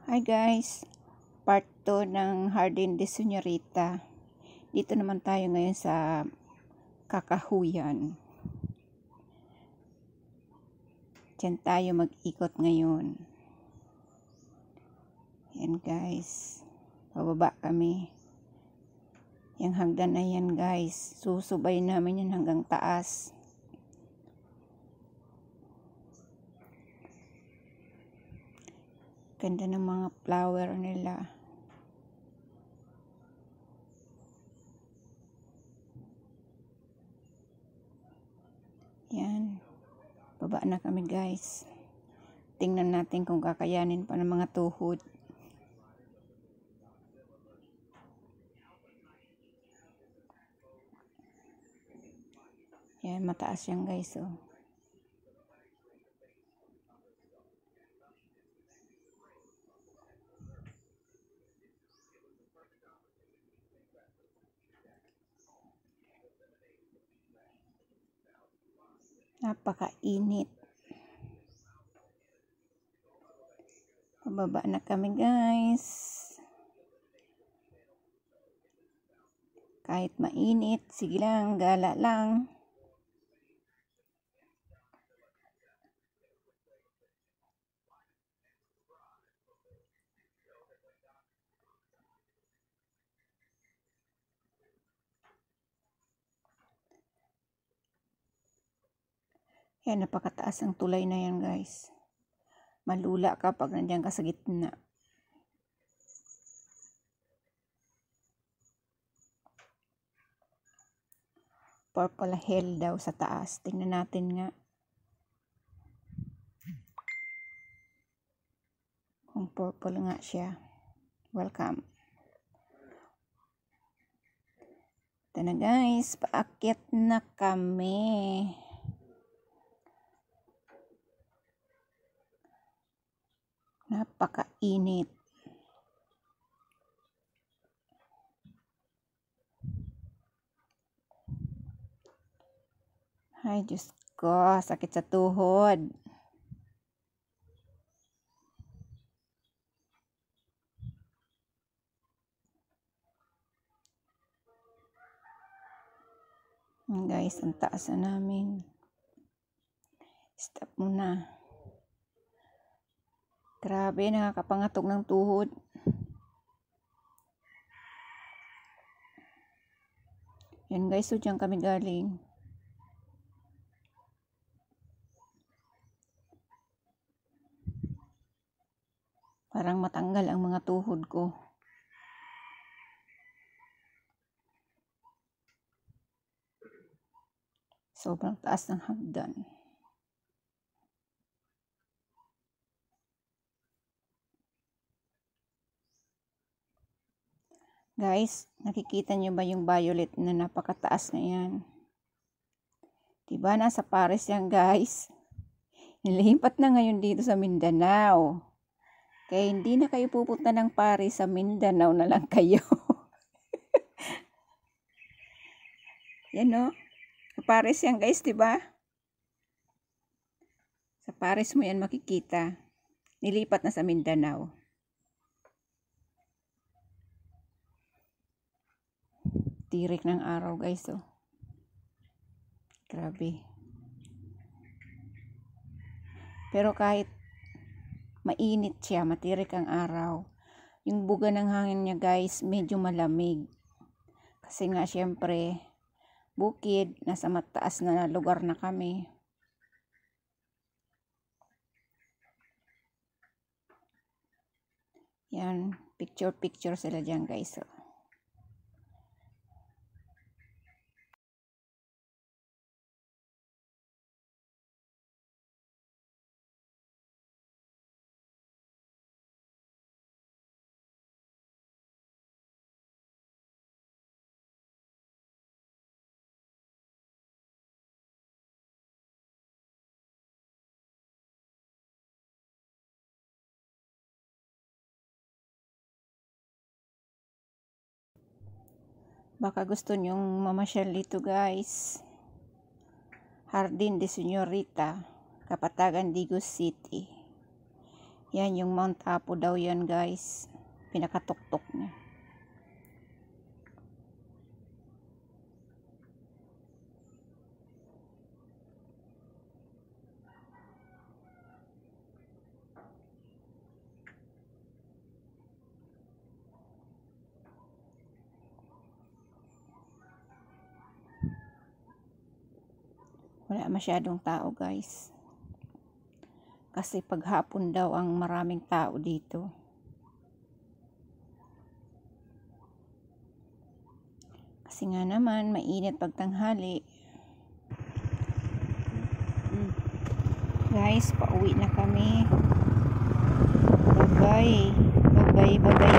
Hi guys, part 2 ng Jardin de Señorita. Dito naman tayo ngayon sa Kakahuyan. Diyan tayo mag-ikot ngayon. Yan guys, pababa kami. Yung hagdan na yan guys, susubay namin yan hanggang taas. Ganda ng mga flower nila. Yan. Baba na kami guys. Tingnan natin kung kakayanin pa ng mga tuhod. Yan, mataas yan guys oh. Napakainit. Pababa na kami guys. Kahit mainit, sige lang, gala lang. Yan, napakataas ang tulay na yan guys. Malula ka pag nandiyan ka sa gitna. Purple Hill daw sa taas. Tingnan natin nga. Kung purple nga siya. Welcome. Ito na guys, paakyat na kami. Napakainit. Ay, Diyos ko, sakit sa tuhod. Guys, ang taas na namin. Stop muna. Grabe, nakakapangatog ng tuhod. Yan guys, so dyan kami galing. Parang matanggal ang mga tuhod ko. Sobrang taas ng hagdan. Guys, nakikita nyo ba yung violet na napakataas na yan? Diba nasa Paris yan guys? Nilipat na ngayon dito sa Mindanao. Kaya hindi na kayo pupunta ng Paris, sa Mindanao na lang kayo. Yan no? Sa Paris yan guys, diba? Sa Paris mo yan makikita. Nilipat na sa Mindanao. Tirik ng araw guys oh. Grabe. Pero kahit mainit siya, matirik ang araw, yung buga ng hangin niya guys, medyo malamig. Kasi nga syempre, bukid, nasa mataas na lugar na kami. Yan, picture sila dyan guys oh. Baka gusto nyong mamasyal dito guys. Jardin de Señorita, Kapatagan, Digos City. Yan yung Mount Apo daw yan guys. Pinakatuktok niya. Wala masyadong tao guys. Kasi paghapon daw ang maraming tao dito. Kasi nga naman mainit pagtanghali. Guys, pauwi na kami. Bye bye. Bye bye. Bye bye